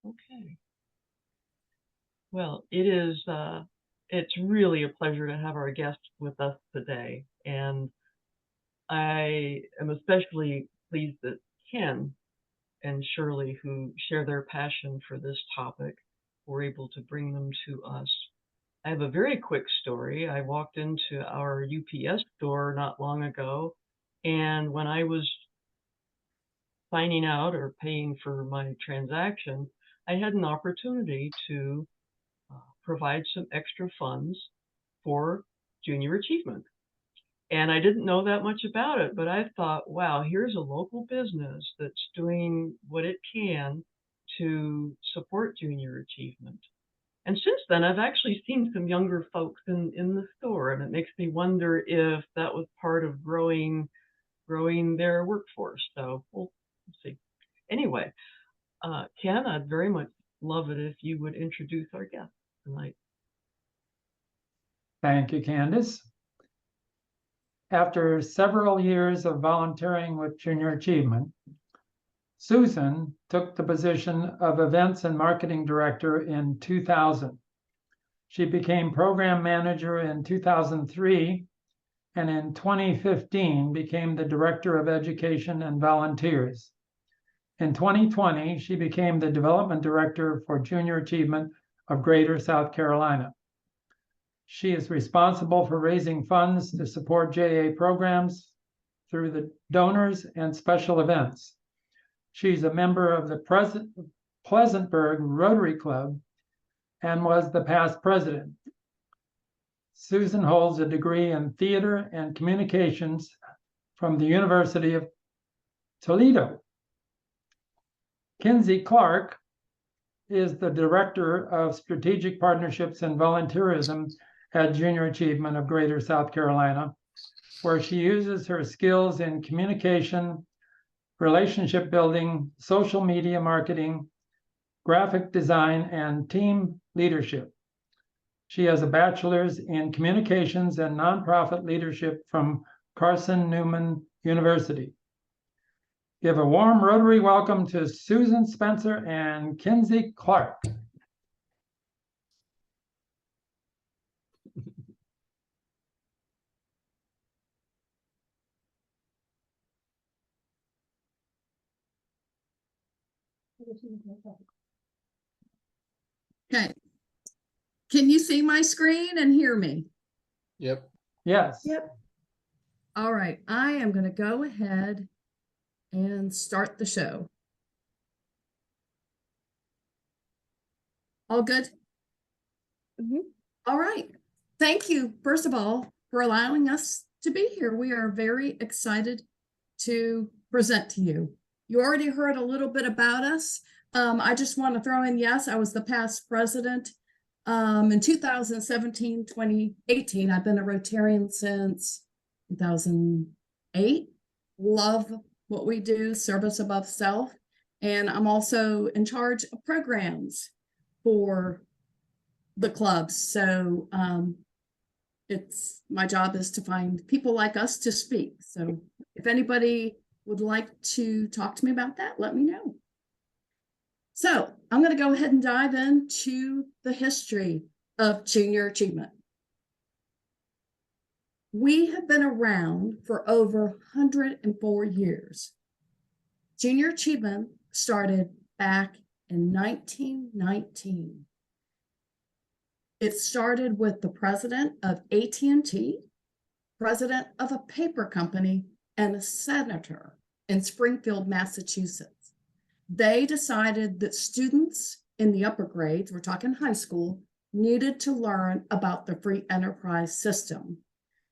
Okay. Well, it's really a pleasure to have our guest with us today. And I am especially pleased that Ken and Shirley, who share their passion for this topic, were able to bring them to us. I have a very quick story. I walked into our UPS store not long ago, and when I was signing out or paying for my transaction, I had an opportunity to provide some extra funds for junior achievement. And I didn't know that much about it, but I thought, wow, here's a local business that's doing what it can to support junior achievement. And since then, I've actually seen some younger folks in the store, and it makes me wonder if that was part of growing their workforce. So we'll see. Anyway, Ken, I'd very much love it if you would introduce our guest tonight. Thank you, Candace. After several years of volunteering with Junior Achievement, Susan took the position of Events and Marketing Director in 2000. She became Program Manager in 2003, and in 2015 became the Director of Education and Volunteers. In 2020, she became the Development Director for Junior Achievement of Greater South Carolina. She is responsible for raising funds to support JA programs through the donors and special events. She's a member of the Pleasantburg Rotary Club and was the past president. Susan holds a degree in theater and communications from the University of Toledo. Kinsey Clark is the Director of Strategic Partnerships and Volunteerism at Junior Achievement of Greater South Carolina, where she uses her skills in communication, relationship building, social media marketing, graphic design, and team leadership. She has a bachelor's in communications and nonprofit leadership from Carson Newman University. Give a warm Rotary welcome to Susan Spencer and Kinsey Clark. Okay. Can you see my screen and hear me? Yep. Yes. Yep. All right. I am going to go ahead and start the show. All good? All right. Thank you, first of all, for allowing us to be here. We are very excited to present to you. You already heard a little bit about us. I just want to throw in, yes, I was the past president. In 2017, 2018, I've been a Rotarian since 2008. Love what we do, service above self. And I'm also in charge of programs for the clubs. So my job is to find people like us to speak. So if anybody would like to talk to me about that, let me know. So I'm going to go ahead and dive into the history of Junior Achievement. We have been around for over 104 years. Junior Achievement started back in 1919. It started with the president of AT&T, president of a paper company, and a senator in Springfield, Massachusetts. They decided that students in the upper grades, we're talking high school, needed to learn about the free enterprise system.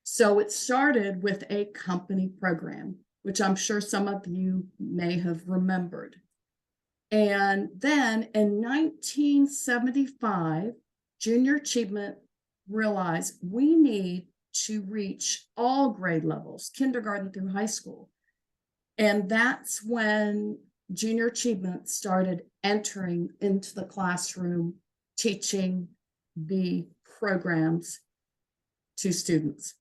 So it started with a company program, which I'm sure some of you may have remembered. And then in 1975, Junior Achievement realized we need to reach all grade levels, kindergarten through high school. And that's when Junior Achievement started entering into the classroom, teaching the programs to students.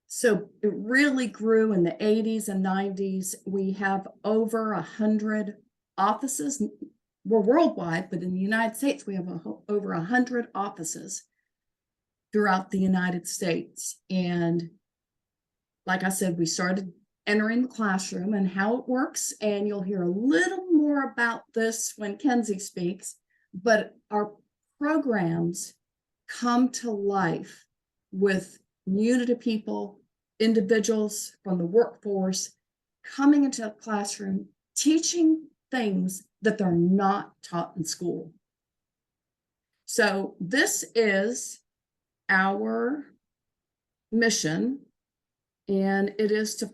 So it really grew in the 80s and 90s. We have over 100 offices we're worldwide, but in the United States, we have over 100 offices throughout the United States. And like I said, we started entering the classroom and how it works. And you'll hear a little more about this when Kinsey speaks, but our programs come to life with community people, individuals from the workforce coming into the classroom, teaching things that they're not taught in school. So this is our mission, and it is to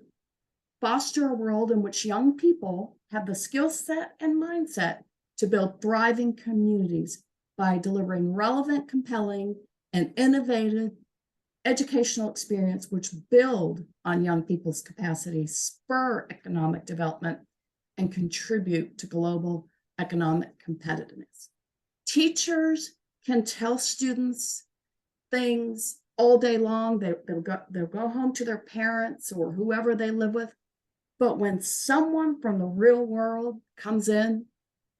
foster a world in which young people have the skill set and mindset to build thriving communities by delivering relevant, compelling, and innovative educational experience which build on young people's capacity, spur economic development, and contribute to global economic competitiveness. Teachers can tell students things all day long. They'll go home to their parents or whoever they live with. But when someone from the real world comes in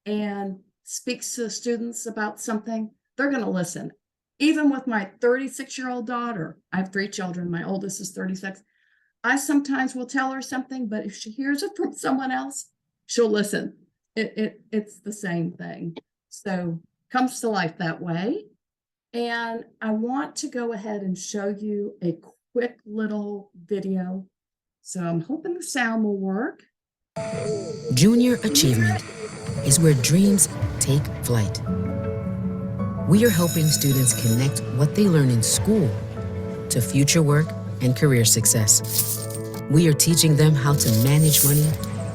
and speaks to the students about something, they're going to listen. Even with my 36-year-old daughter, I have 3 children. My oldest is 36. I sometimes will tell her something, but if she hears it from someone else, she'll listen. It's the same thing. So comes to life that way. And I want to go ahead and show you a quick little video. So I'm hoping the sound will work. Junior achievement is where dreams take flight. We are helping students connect what they learn in school to future work and career success. We are teaching them how to manage money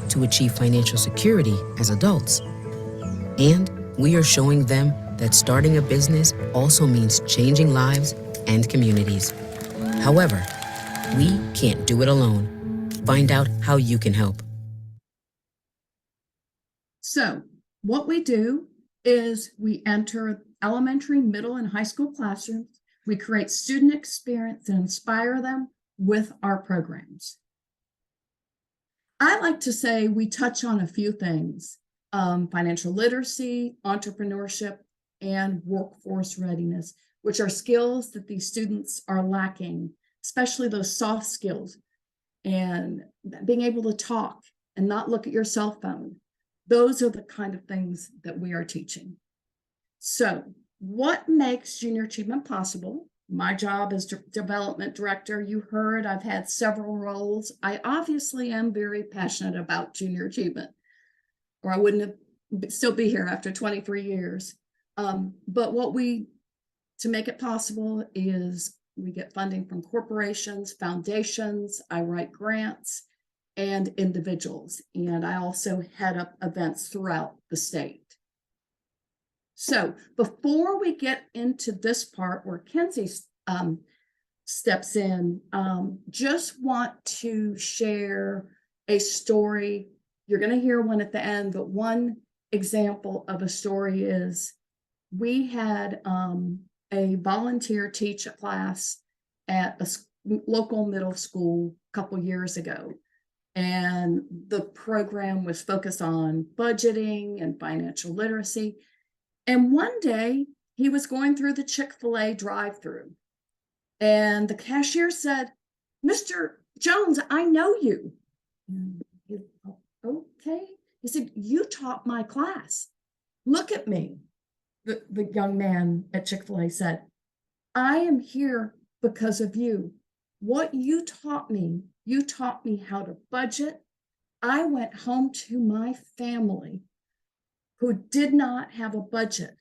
to achieve financial security as adults. And we are showing them that starting a business also means changing lives and communities. However, we can't do it alone. Find out how you can help. So what we do is we enter elementary, middle, and high school classrooms. We create student experience and inspire them with our programs. I like to say we touch on a few things: financial literacy, entrepreneurship, and workforce readiness, which are skills that these students are lacking, especially those soft skills and being able to talk and not look at your cell phone. Those are the kind of things that we are teaching. So what makes Junior Achievement possible? My job as development director, you heard I've had several roles. I obviously am very passionate about Junior Achievement, or I wouldn't have still be here after 23 years. But to make it possible is we get funding from corporations, foundations, I write grants, and individuals. And I also head up events throughout the state. So before we get into this part where Kinsey steps in, just want to share a story. You're going to hear one at the end, but one example of a story is we had a volunteer teach a class at a local middle school a couple years ago. And the program was focused on budgeting and financial literacy. And one day he was going through the Chick-fil-A drive-through, and the cashier said, "Mr. Jones, I know you." And he, okay. He said, "You taught my class. Look at me." The young man at Chick-fil-A said, "I am here because of you. What you taught me how to budget. I went home to my family who did not have a budget.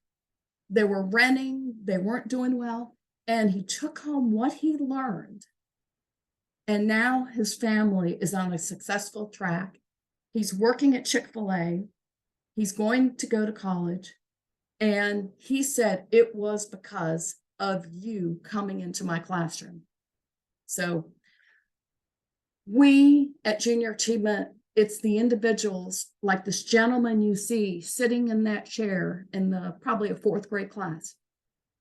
They were renting, they weren't doing well, and he took home what he learned. And now his family is on a successful track. He's working at Chick-fil-A. He's going to go to college. And he said, it was because of you coming into my classroom." So we at Junior Achievement, it's the individuals like this gentleman you see sitting in that chair in probably a 4th grade class.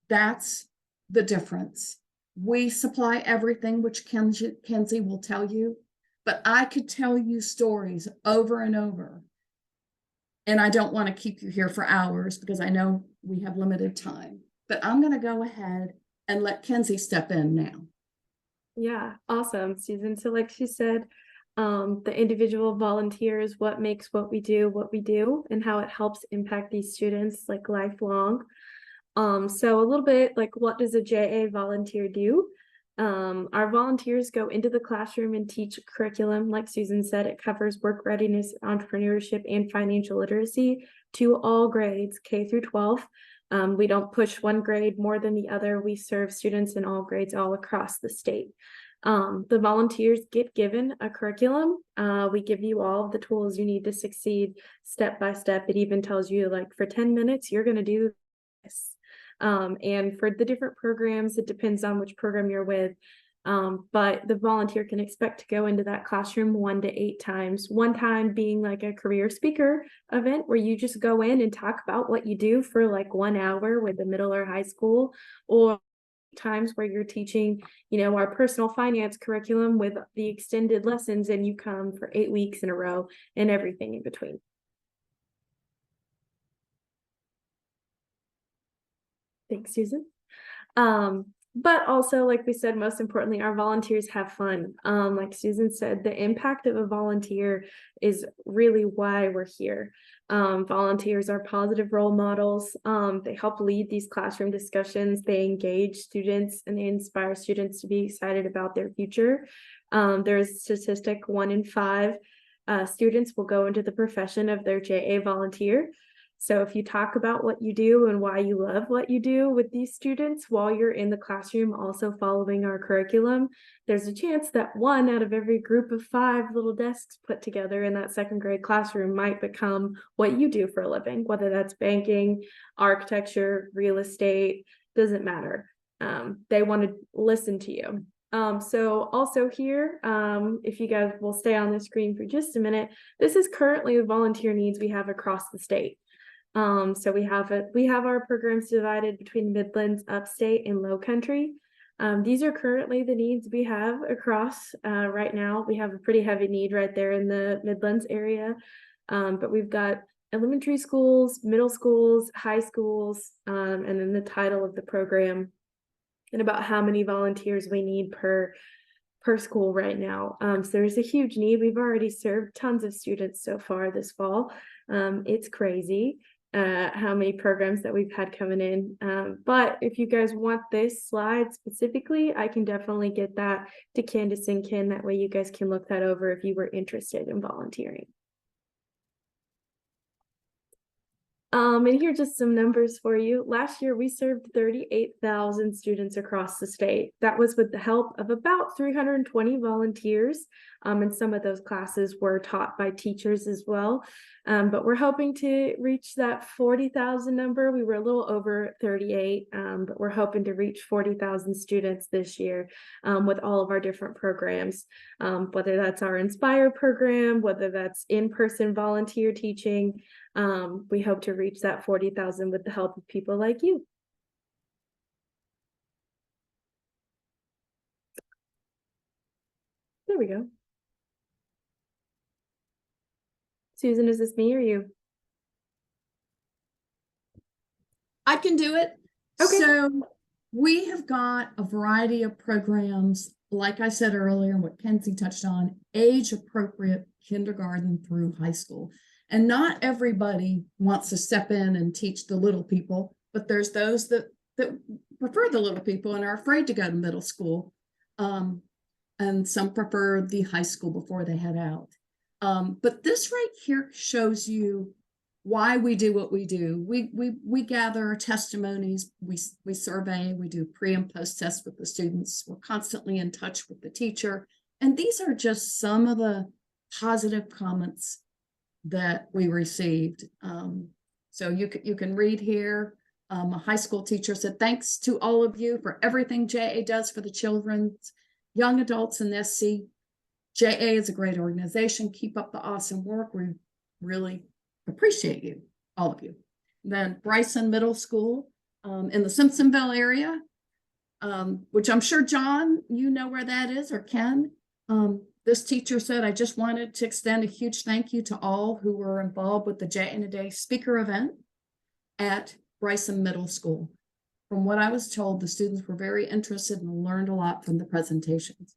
That's the difference. We supply everything, which Kinsey will tell you, but I could tell you stories over and over. And I don't want to keep you here for hours because I know we have limited time, but I'm going to go ahead and let Kinsey step in now. Yeah, awesome, Susan. So like she said, the individual volunteers, what makes what we do, and how it helps impact these students like lifelong. So a little bit like, what does a JA volunteer do? Our volunteers go into the classroom and teach curriculum. Like Susan said, it covers work readiness, entrepreneurship, and financial literacy to all grades, K through 12. We don't push one grade more than the other. We serve students in all grades all across the state. The volunteers get given a curriculum. We give you all of the tools you need to succeed step by step. It even tells you, like, for 10 minutes, you're going to do this. And for the different programs, it depends on which program you're with. But the volunteer can expect to go into that classroom 1 to 8 times. One time being like a career speaker event where you just go in and talk about what you do for like 1 hour with the middle or high school, or times where you're teaching, our personal finance curriculum with the extended lessons, and you come for 8 weeks in a row and everything in between. Thanks, Susan. But also, like we said, most importantly, our volunteers have fun. Like Susan said, the impact of a volunteer is really why we're here. Volunteers are positive role models. They help lead these classroom discussions. They engage students and they inspire students to be excited about their future. There's a statistic 1 in 5 students will go into the profession of their JA volunteer. So if you talk about what you do and why you love what you do with these students while you're in the classroom also following our curriculum, there's a chance that 1 out of every group of 5 little desks put together in that 2nd grade classroom might become what you do for a living, whether that's banking, architecture, real estate, doesn't matter. They want to listen to you. So also here, if you guys will stay on the screen for just a minute, this is currently the volunteer needs we have across the state. So we have our programs divided between Midlands, Upstate, and Low Country. These are currently the needs we have across right now. We have a pretty heavy need right there in the Midlands area, but we've got elementary schools, middle schools, high schools, and then the title of the program and about how many volunteers we need per school right now. So there's a huge need. We've already served tons of students so far this fall. It's crazy how many programs that we've had coming in. But if you guys want this slide specifically, I can definitely get that to Candace and Ken. That way you guys can look that over if you were interested in volunteering. And here are just some numbers for you. Last year, we served 38,000 students across the state. That was with the help of about 320 volunteers. And some of those classes were taught by teachers as well. But we're hoping to reach that 40,000 number. We were a little over 38, but we're hoping to reach 40,000 students this year with all of our different programs, whether that's our Inspire program, whether that's in-person volunteer teaching. We hope to reach that 40,000 with the help of people like you. There we go. Susan, is this me or you? I can do it. Okay. So we have got a variety of programs, like I said earlier, and what Kinsey touched on, age appropriate kindergarten through high school. And not everybody wants to step in and teach the little people, but there's those that prefer the little people and are afraid to go to middle school. And some prefer the high school before they head out. But this right here shows you why we do what we do. We gather testimonies, we survey, we do pre and post tests with the students. We're constantly in touch with the teacher. And these are just some of the positive comments that we received. So you can read here. A high school teacher said, "Thanks to all of you for everything JA does for the children, young adults in SC. JA is a great organization. Keep up the awesome work. We really appreciate you, all of you." Then Bryson Middle School in the Simpsonville area, which I'm sure, John, you know where that is, or Ken. This teacher said, I just wanted to extend a huge thank you to all who were involved with the J in a Day speaker event at Bryson Middle School. From what I was told, the students were very interested and learned a lot from the presentations.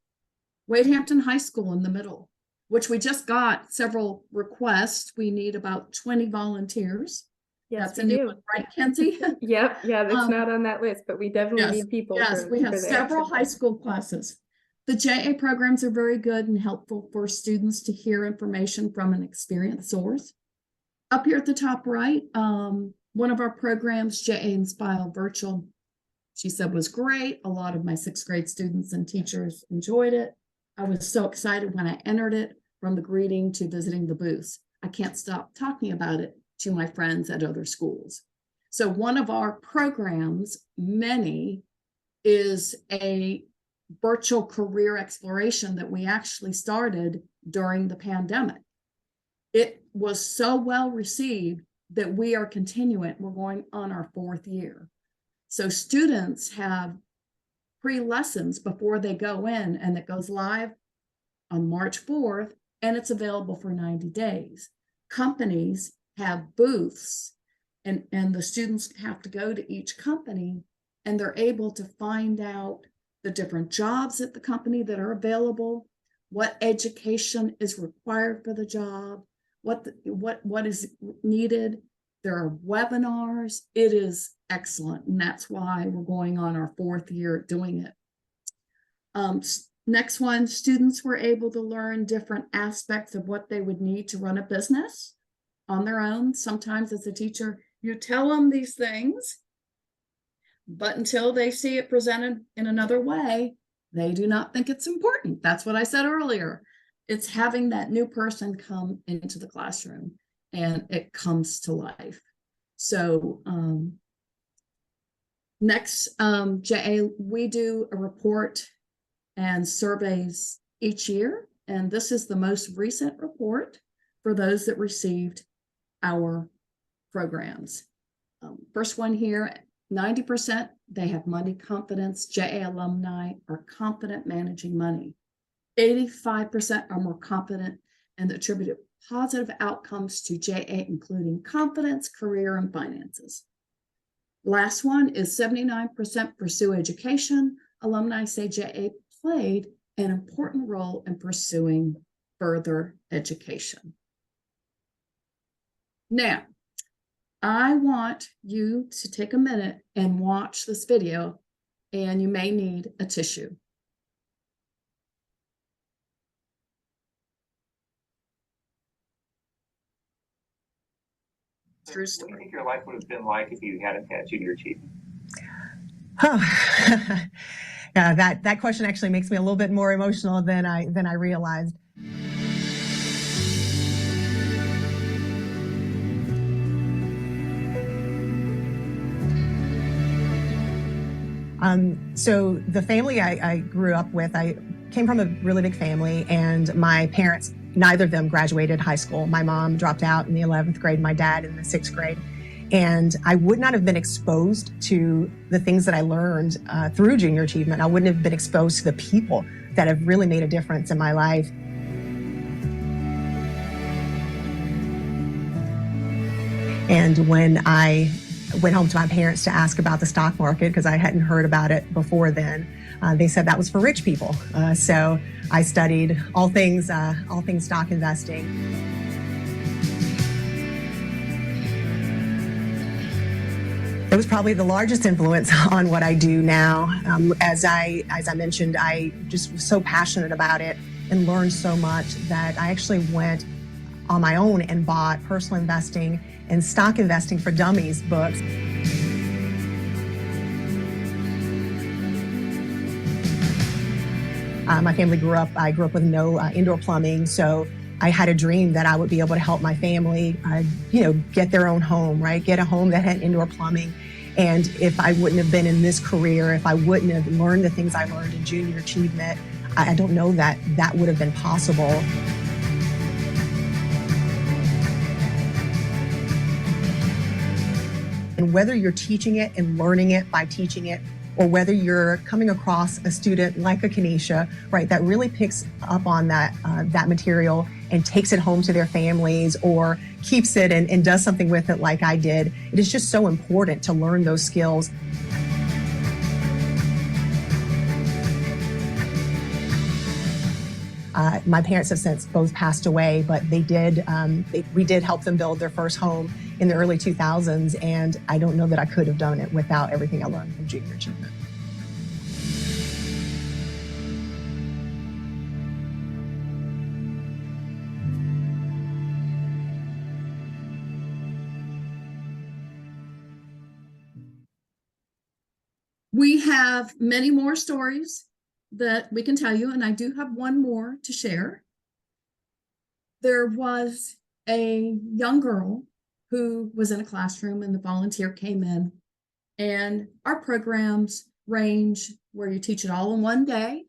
Wade Hampton High School in the middle, which we just got several requests. We need about 20 volunteers. Yes, That's a we new do. one, right, Kinsey? Yep, yeah, that's Um, not on that list, but we definitely Yes, need people. yes, we have for several high school classes. The JA programs are very good and helpful for students to hear information from an experienced source. Up here at the top right, one of our programs, JA Inspire Virtual, she said was great. A lot of my 6th grade students and teachers enjoyed it. I was so excited when I entered it, from the greeting to visiting the booths. I can't stop talking about it to my friends at other schools. So one of our programs, many, is a virtual career exploration that we actually started during the pandemic. It was so well received that we are continuing. We're going on our 4th year. So students have pre-lessons before they go in, and it goes live on March 4th, and it's available for 90 days. Companies have booths, and the students have to go to each company, and they're able to find out the different jobs at the company that are available, what education is required for the job, what is needed. There are webinars. It is excellent, and that's why we're going on our 4th year doing it. Next one, students were able to learn different aspects of what they would need to run a business on their own. Sometimes as a teacher, you tell them these things, but until they see it presented in another way, they do not think it's important. That's what I said earlier. It's having that new person come into the classroom and it comes to life. So next, JA, we do a report and surveys each year. And this is the most recent report for those that received our programs. First one here, 90%, they have money confidence. JA alumni are confident managing money. 85% are more confident and attributed positive outcomes to JA, including confidence, career, and finances. Last one is 79% pursue education. Alumni say JA played an important role in pursuing further education. Now, I want you to take a minute and watch this video, and you may need a tissue. True story. What do you think your life would have been like if you hadn't had junior achievement? Oh, yeah, that question actually makes me a little bit more emotional than I realized. So the family I grew up with, I came from a really big family, and my parents, neither of them graduated high school. My mom dropped out in the 11th grade, my dad in the 6th grade. And I would not have been exposed to the things that I learned through junior achievement. I wouldn't have been exposed to the people that have really made a difference in my life. And when I went home to my parents to ask about the stock market, because I hadn't heard about it before then, they said that was for rich people. So I studied all things stock investing. It was probably the largest influence on what I do now. As I mentioned, I just was so passionate about it and learned so much that I actually went on my own and bought Personal Investing and Stock Investing for Dummies books. My family I grew up with no indoor plumbing, so I had a dream that I would be able to help my family, get their own home, right? Get a home that had indoor plumbing. And if I wouldn't have been in this career, if I wouldn't have learned the things I learned in junior achievement, I don't know that that would have been possible. And whether you're teaching it and learning it by teaching it, or whether you're coming across a student like a Kenesha, right, that really picks up on that material and takes it home to their families or keeps it and does something with it like I did. It is just so important to learn those skills. My parents have since both passed away, but we did help them build their first home in the early 2000s, and I don't know that I could have done it without everything I learned from Junior Achievement. We have many more stories that we can tell you, and I do have one more to share. There was a young girl who was in a classroom and the volunteer came in, and our programs range where you teach it all in one day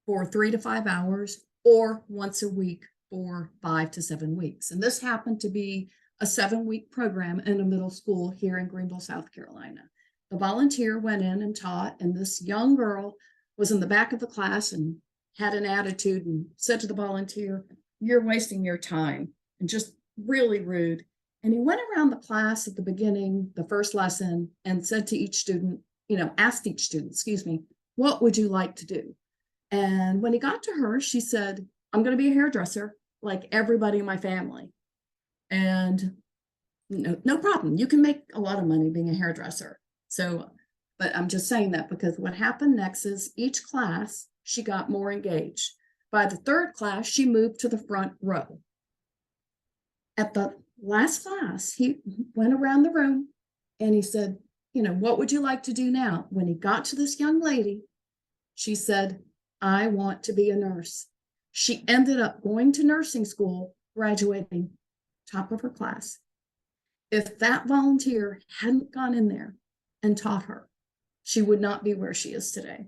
for 3 to 5 hours or once a week for 5 to 7 weeks. And this happened to be a 7-week program in a middle school here in Greenville, South Carolina. The volunteer went in and taught, and this young girl was in the back of the class and had an attitude and said to the volunteer, "You're wasting your time," and just really rude. And he went around the class at the beginning, the first lesson, and said to each student, asked each student, "What would you like to do?" And when he got to her, she said, "I'm going to be a hairdresser like everybody in my family." And no problem. You can make a lot of money being a hairdresser. But I'm just saying that because what happened next is each class, she got more engaged. By the third class, she moved to the front row. At the last class, he went around the room and he said, "What would you like to do now?" When he got to this young lady, she said, "I want to be a nurse." She ended up going to nursing school, graduating top of her class. If that volunteer hadn't gone in there and taught her, she would not be where she is today.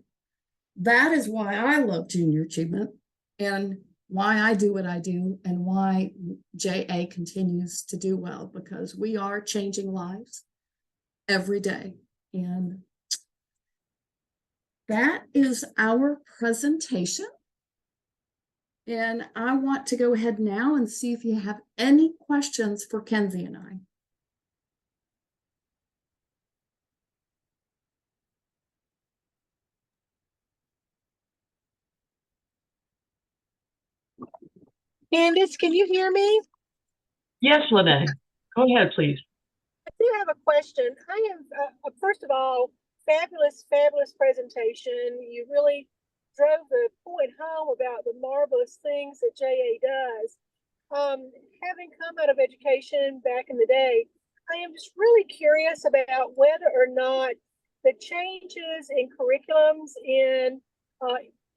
That is why I love Junior Achievement and why I do what I do and why JA continues to do well, because we are changing lives every day. And that is our presentation. And I want to go ahead now and see if you have any questions for Kinsey and I. Candace, can you hear me? Yes, Lene. Go ahead, please. I do have a question. I am, first of all, fabulous presentation. You really drove the point home about the marvelous things that JA does. Having come out of education back in the day, I am just really curious about whether or not the changes in curriculums in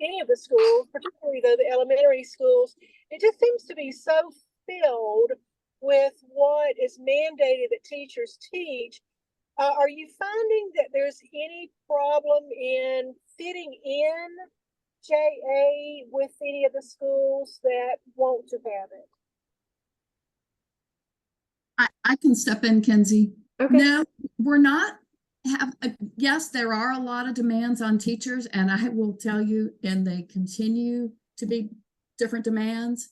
any of the schools, particularly the elementary schools, it just seems to be so filled with what is mandated that teachers teach. Are you finding that there's any problem in fitting in JA with any of the schools that want to have it? I can step in, Kinsey. Okay. No, we're not. Yes, there are a lot of demands on teachers, and I will tell you, and they continue to be different demands.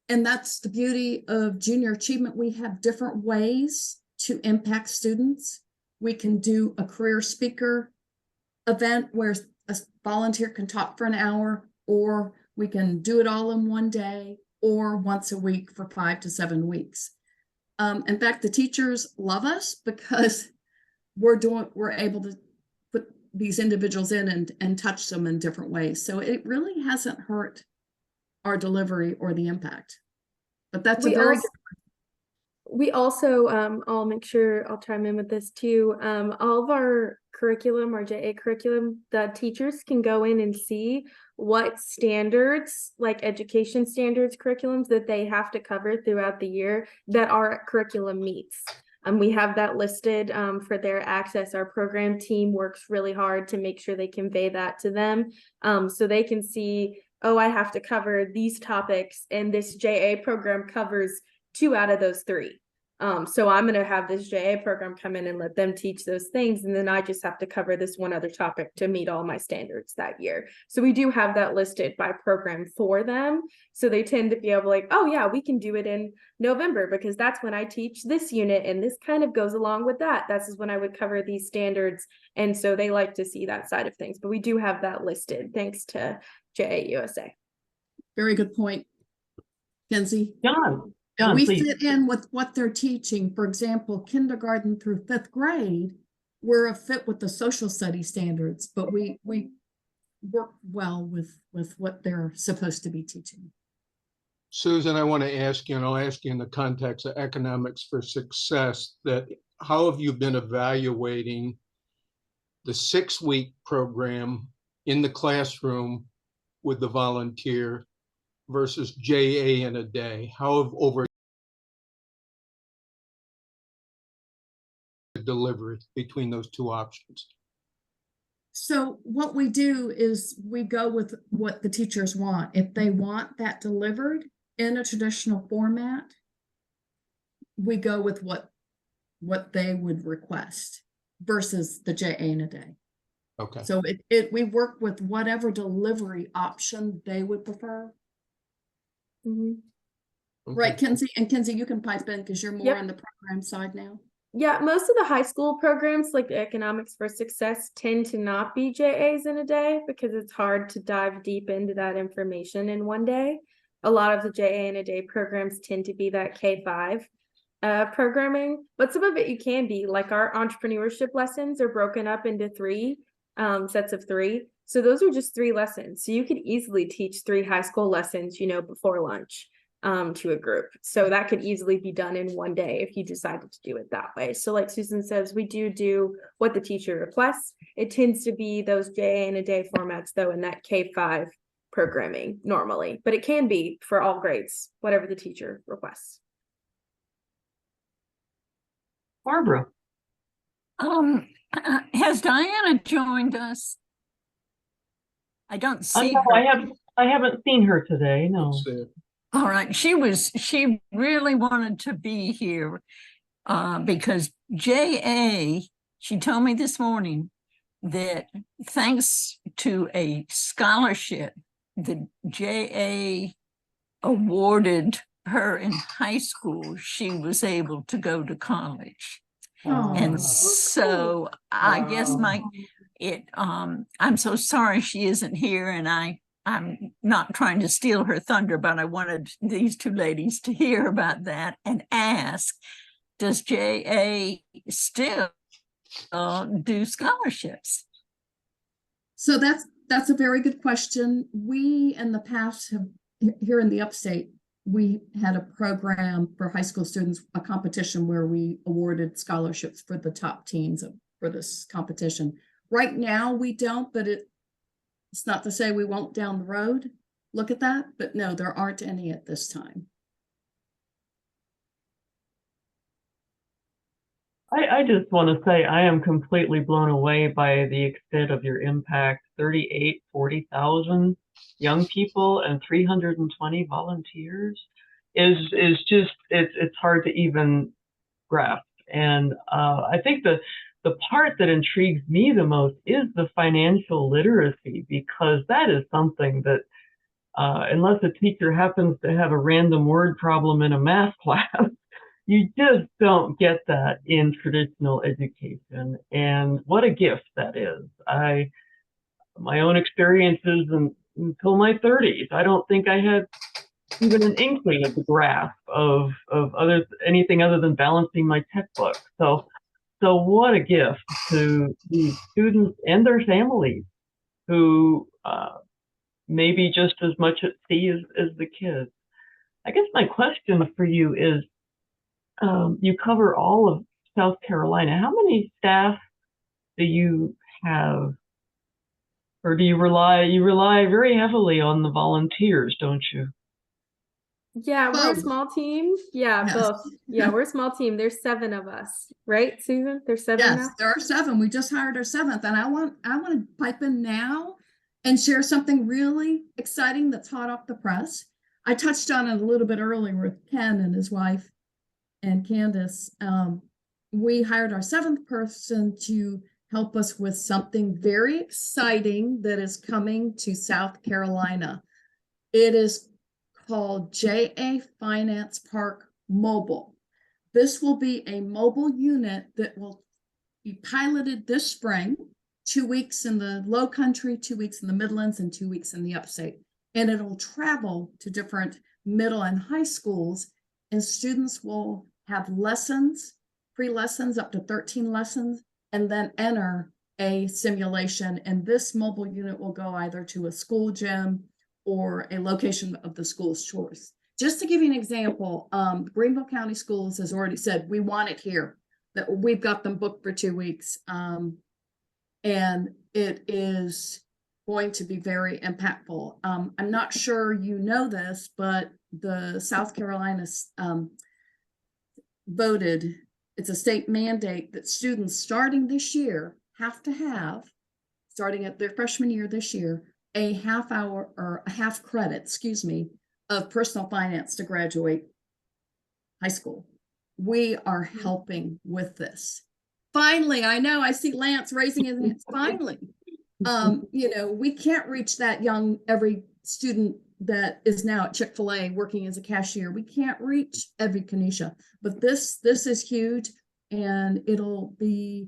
And that's the beauty of Junior Achievement. We have different ways to impact students. We can do a career speaker event where a volunteer can talk for an hour, or we can do it all in one day, or once a week for 5 to 7 weeks. In fact, the teachers love us because we're able to put these individuals in and touch them in different ways. So it really hasn't hurt our delivery or the impact. But that's we also I'll make sure I'll chime in with this too. All of our curriculum, our JA curriculum, the teachers can go in and see what standards, like education standards curriculums, that they have to cover throughout the year that our curriculum meets. We have that listed for their access. Our program team works really hard to make sure they convey that to them, so they can see, oh, I have to cover these topics, and this JA program covers 2 out of those 3. So I'm going to have this JA program come in and let them teach those things. And then I just have to cover this one other topic to meet all my standards that year. So we do have that listed by program for them. So they tend to be able like, oh yeah, we can do it in November because that's when I teach this unit. And this kind of goes along with that. This is when I would cover these standards. And so they like to see that side of things, but we do have that listed thanks to JA USA. Very good point, Kinsey. John, We please. fit in with what they're teaching. For example, kindergarten through 5th grade, we're a fit with the social study standards, but we work well with what they're supposed to be teaching. Susan, I want to ask you, and I'll ask you in the context of economics for success, that how have you been evaluating the 6-week program in the classroom with the volunteer versus JA in a day? How have over delivery between those two options? So what we do is we go with what the teachers want. If they want that delivered in a traditional format, we go with what they would request versus the JA in a day. Okay. So we work with whatever delivery option they would prefer. Mm-hmm. Okay. Right, Kinsey? And Kinsey, you can pipe in because you're more Yep. on the program side now. Yeah, most of the high school programs like Economics for Success tend to not be JAs in a day because it's hard to dive deep into that information in one day. A lot of the JA in a day programs tend to be that K-5 programming, but some of it you can be like our entrepreneurship lessons are broken up into 3 sets of 3. So those are just 3 lessons. So you could easily teach 3 high school lessons, before lunch to a group. So that could easily be done in one day if you decided to do it that way. So like Susan says, we do what the teacher requests. It tends to be those JA in a day formats though, in that K-5 programming normally, but it can be for all grades, whatever the teacher requests. Barbara. Has Diana joined us? I don't see No, her. I haven't seen her today. No. Let's see. All right, she really wanted to be here because JA, she told me this morning that thanks to a scholarship the JA awarded her in high school, she was able to go to college. Oh, And so I guess I'm so sorry she isn't here, and I'm not trying to steal her thunder, but I wanted these 2 ladies to hear about that and ask, does JA still do scholarships? So that's a very good question. We in the past have, here in the upstate, we had a program for high school students, a competition where we awarded scholarships for the top teams for this competition. Right now we don't, but it's not to say we won't down the road look at that, but no, there aren't any at this time. I just want to say I am completely blown away by the extent of your impact. 40,000 young people and 320 volunteers is just it's hard to even grasp. And I think the part that intrigues me the most is the financial literacy, because that is something that unless a teacher happens to have a random word problem in a math class, you just don't get that in traditional education. And what a gift that is. My own experiences until my 30s, I don't think I had even an inkling of the grasp of anything other than balancing my textbook. So what a gift to these students and their families who maybe just as much at sea as the kids. I guess my question for you is, you cover all of South Carolina. How many staff do you have? Or do you rely very heavily on the volunteers, don't you? Yeah, we're a Both. small team. Yeah, Yes. both. Yeah, we're a small team. There's 7 of us, right, Susan? There's 7 Yes, now? there are 7. We just hired our 7th, and I want to pipe in now and share something really exciting that's hot off the press. I touched on it a little bit earlier with Ken and his wife. and Candace, we hired our 7th person to help us with something very exciting that is coming to South Carolina. It is called JA Finance Park Mobile. This will be a mobile unit that will be piloted this spring, 2 weeks in the low country, 2 weeks in the Midlands, and 2 weeks in the upstate. And it'll travel to different middle and high schools, and students will have lessons, free lessons, up to 13 lessons, and then enter a simulation. And this mobile unit will go either to a school gym or a location of the school's choice. Just to give you an example, Greenville County Schools has already said, we want it here, that we've got them booked for 2 weeks. And it is going to be very impactful. I'm not sure you know this, but the South Carolina voted, it's a state mandate that students starting this year have to have, starting at their freshman year this year, a half hour or a half credit, excuse me, of personal finance to graduate high school. We are helping with this. Finally, I know I see Lance raising his hands. Finally, you know, we can't reach that young, every student that is now at Chick-fil-A working as a cashier. We can't reach every Kenesha, but this is huge, and it'll be,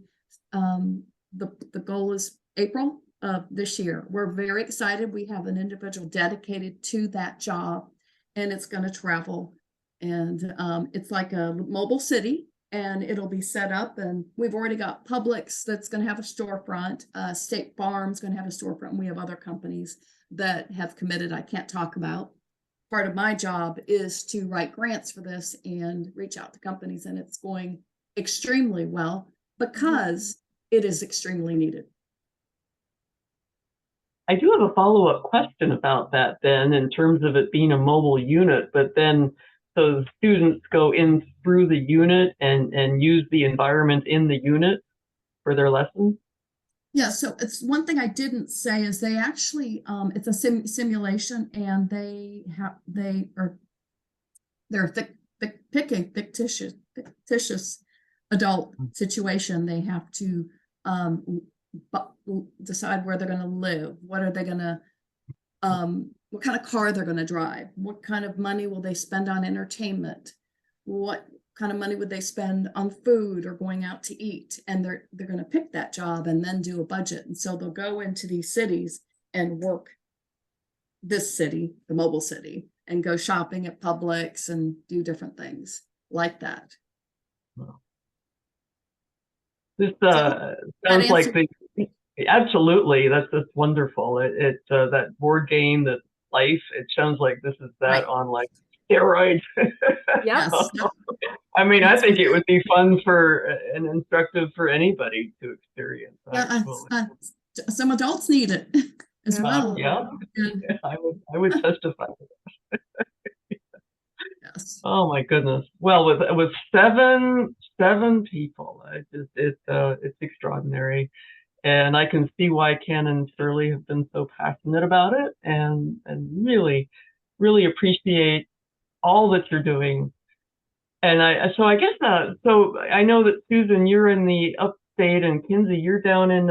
the goal is April of this year. We're very excited. We have an individual dedicated to that job, and it's going to travel, and it's like a mobile city, and it'll be set up, and we've already got Publix that's going to have a storefront, State Farm's going to have a storefront, and we have other companies that have committed I can't talk about. Part of my job is to write grants for this and reach out to companies, and it's going extremely well because it is extremely needed. I do have a follow-up question about that then, in terms of it being a mobile unit, but then so students go in through the unit and use the environment in the unit for their lessons? Yeah, so it's one thing I didn't say is they actually, it's a simulation, and they're picking fictitious adult situation. They have to decide where they're going to live. What are they going to, what kind of car they're going to drive? What kind of money will they spend on entertainment? What kind of money would they spend on food or going out to eat? And they're going to pick that job and then do a budget. And so they'll go into these cities and work this city, the mobile city, and go shopping at Publix and do different things like that. This sounds like absolutely. That's wonderful. It's that board game, that life. It sounds like this is that right on like steroids. Yes. I mean, I think it would be fun for and instructive for anybody to experience. Yeah, some adults need it as well. Yeah, I would testify to that. Yes. Oh my goodness. Well, with seven people, it's extraordinary, and I can see why Ken and Shirley have been so passionate about it, and really appreciate all that you're doing. And I guess so I know that Susan, you're in the upstate, and Kinsey, you're down in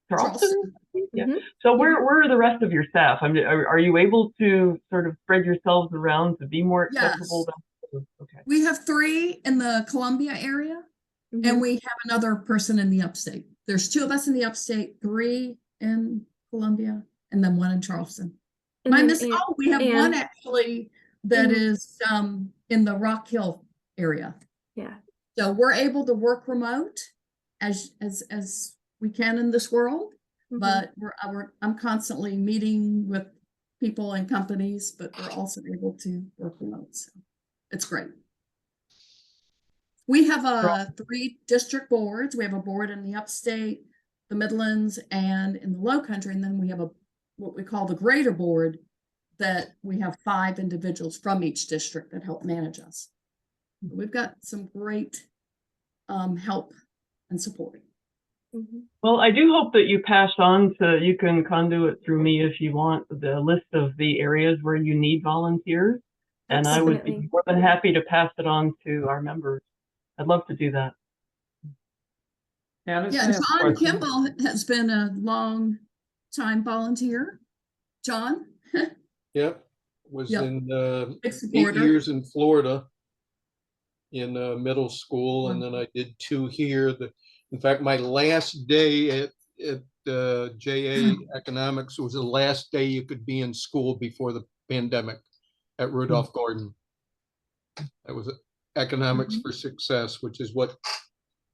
Charleston. Yeah. Mm-hmm. So where are the rest of your staff? I mean, are you able to sort of spread yourselves around to be more accessible? Yes. Okay. We have 3 in the Columbia area, and we have another person in the upstate. There's 2 of us in the upstate, 3 in Columbia, and then 1 in Charleston. We have 1 actually that is in the Rock Hill area. Yeah. So we're able to work remote as we can in this world, but I'm constantly meeting with people and companies, but we're also able to work remote. So it's great. We have 3 district boards. We have a board in the upstate, the Midlands, and in the Low Country, and then we have what we call the greater board, that we have 5 individuals from each district that help manage us. We've got some great help and support. Well, I do hope that you pass on you can conduit through me if you want, the list of the areas where you need volunteers. And I would Definitely. be more than happy to pass it on to our members. I'd love to do that. Janice, I Yeah, have a John question. Kimball has been a long time volunteer. John? Yep, was Yep. in Big 8 supporter. years in Florida in middle school, and Wow. then I did 2 here. In fact, my last day at JA Economics was the last day you could be in school before the pandemic at Rudolph Gordon. That was Economics for Success, which is what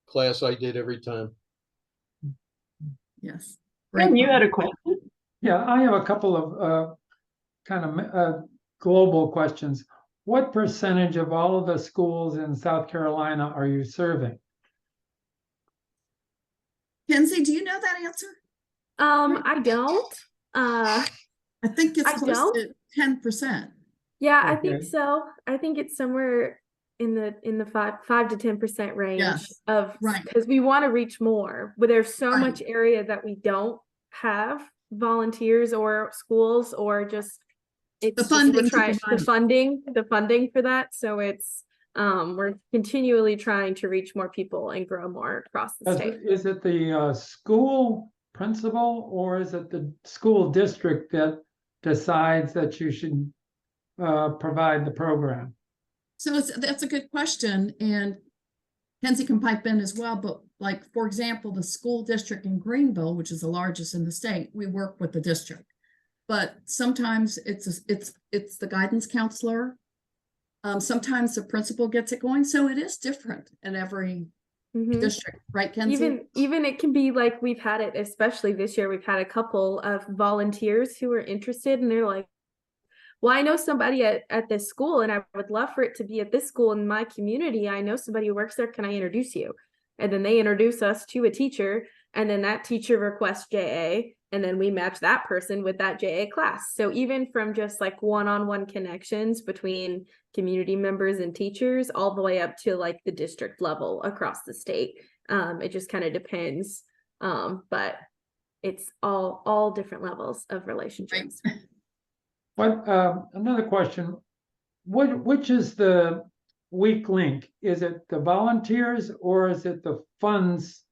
class I did every time. Yes. And you fun. had a question? Yeah, I have a couple of kind of global questions. What percentage of all of the schools in South Carolina are you serving? Kinsey, do you know that answer? I don't. I think it's I close don't. to 10%. Yeah, I think Okay. so. I think it's somewhere in the 5 to 10% range Yes, of, right. because we want to reach more, but there's so Right. much area that we don't have volunteers or schools or just it's The just we're funding to trying provide the funding for that. So it's we're continually trying to reach more people and grow more across the state. Is it the school principal or is it the school district that decides that you should provide the program? So that's a good question, and Kinsey can pipe in as well. But like, for example, the school district in Greenville, which is the largest in the state, we work with the district. But sometimes it's the guidance counselor. Sometimes the principal gets it going. So it is different in every district, right, Kinsey? Even it can be like we've had it, especially this year, we've had a couple of volunteers who are interested and they're like, well, I know somebody at this school and I would love for it to be at this school in my community. I know somebody who works there. Can I introduce you? And then they introduce us to a teacher, and then that teacher requests JA, and then we match that person with that JA class. So even from just like one-on-one connections between community members and teachers all the way up to like the district level across the state. It just kind of depends. But it's all different levels of relationships. Right. What another question? Which is the weak link? Is it the volunteers or is it the funds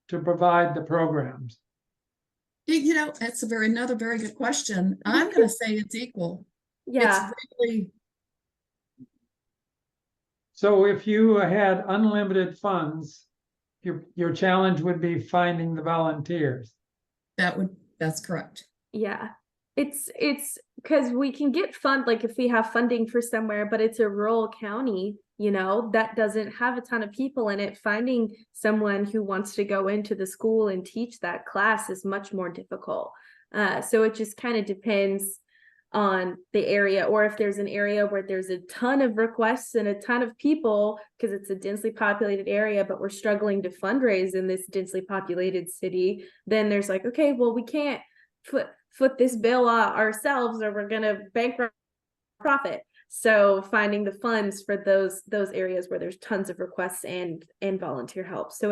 to provide the programs? You know, that's another very good question. I'm going to say it's equal. Yeah. It's really, So if you had unlimited funds, your challenge would be finding the volunteers. that's correct. Yeah. It's because we can get like if we have funding for somewhere, but it's a rural county, that doesn't have a ton of people in it. Finding someone who wants to go into the school and teach that class is much more difficult. So it just kind of depends on the area, or if there's an area where there's a ton of requests and a ton of people because it's a densely populated area, but we're struggling to fundraise in this densely populated city, then there's like, okay, well, we can't foot this bill ourselves or we're going to bankrupt profit. So finding the funds for those areas where there's tons of requests and volunteer help. So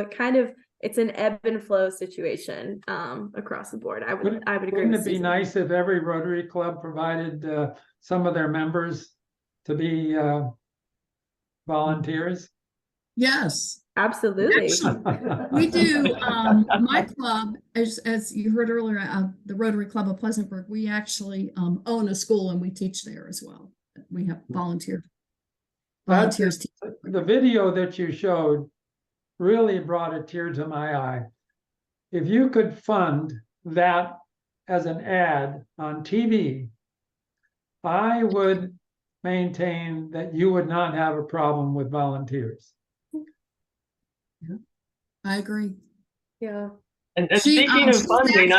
it's an ebb and flow situation across the board. I would agree. Wouldn't it be nice if every Rotary Club provided some of their members to be volunteers? Yes, absolutely. Actually, we do. My club, as you heard earlier, the Rotary Club of Pleasantburg, we actually own a school and we teach there as well. We have volunteers. The video that you showed really brought a tear to my eye. If you could fund that as an ad on TV, I would maintain that you would not have a problem with volunteers. Yeah, I agree. Yeah. And speaking of funding,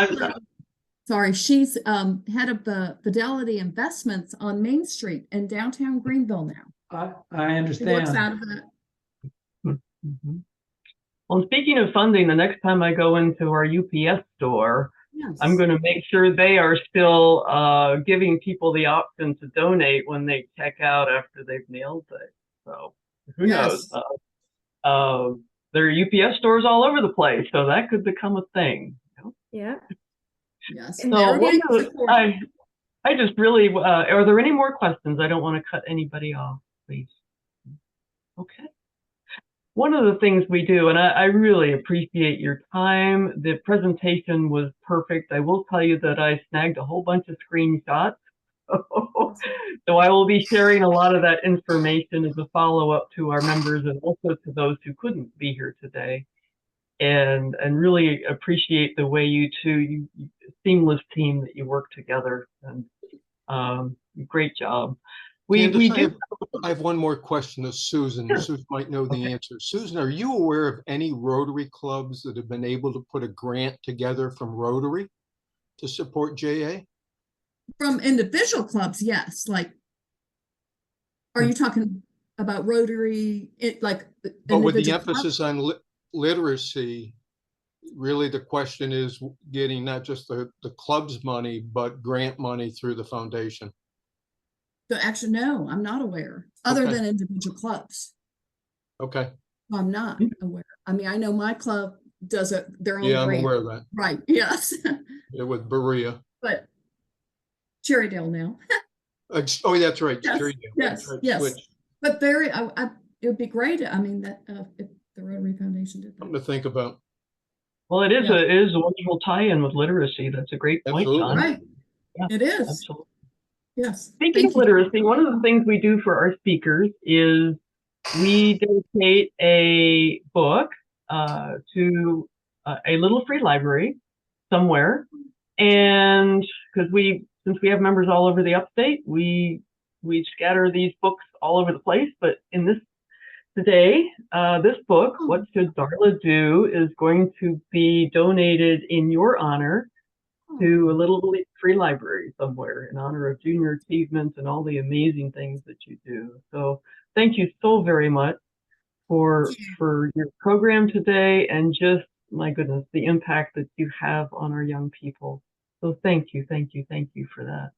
she's head of the Fidelity Investments on Main Street in downtown Greenville now. I understand. She works out of that. Mm-hmm. Well, speaking of funding, the next time I go into our UPS store, yes, I'm going to make sure they are still giving people the option to donate when they check out after they've mailed it. So who knows? There are UPS stores all over the place, so that could become a thing. Yeah. Yes. So I just really, are there any more questions? I don't want to cut anybody off, please. Okay. One of the things we do, and I really appreciate your time. The presentation was perfect. I will tell you that I snagged a whole bunch of screenshots. So I will be sharing a lot of that information as a follow-up to our members and also to those who couldn't be here today. And really appreciate the way you seamless team that you work together. And great job. Candace, I have one more question to Susan. Sure. Susan might know the answer. Susan, are you aware of any Rotary clubs that have been able to put a grant together from Rotary to support JA? From individual clubs, yes. Like, are you talking about Rotary? But with the emphasis clubs? On literacy, really the question is getting not just the club's money, but grant money through the foundation. Actually, no, I'm not aware, other than individual clubs. Okay. I'm not aware. I mean, I know my club does their own grant. I'm aware of that. Right, yes. Yeah, with Berea. But Cherrydale now. Oh, that's right. Yes, Cherrydale. yes, right. yes. Switch. But it would be great. I mean, that if the Rotary Foundation did that. Something to think about. Well, it is a wonderful tie-in with literacy. That's a great point, John. Right. Yeah, it is. Absolutely. Yes. Speaking of literacy, one of the things we do for our speakers is we dedicate a book to a little free library somewhere. And because since we have members all over the upstate, we scatter these books all over the place. But in this book, What Should Darla Do, is going to be donated in your honor to a little free library somewhere in honor of junior achievements and all the amazing things that you do. So thank you so very much for your program today, and just, my goodness, the impact that you have on our young people. So thank you for that.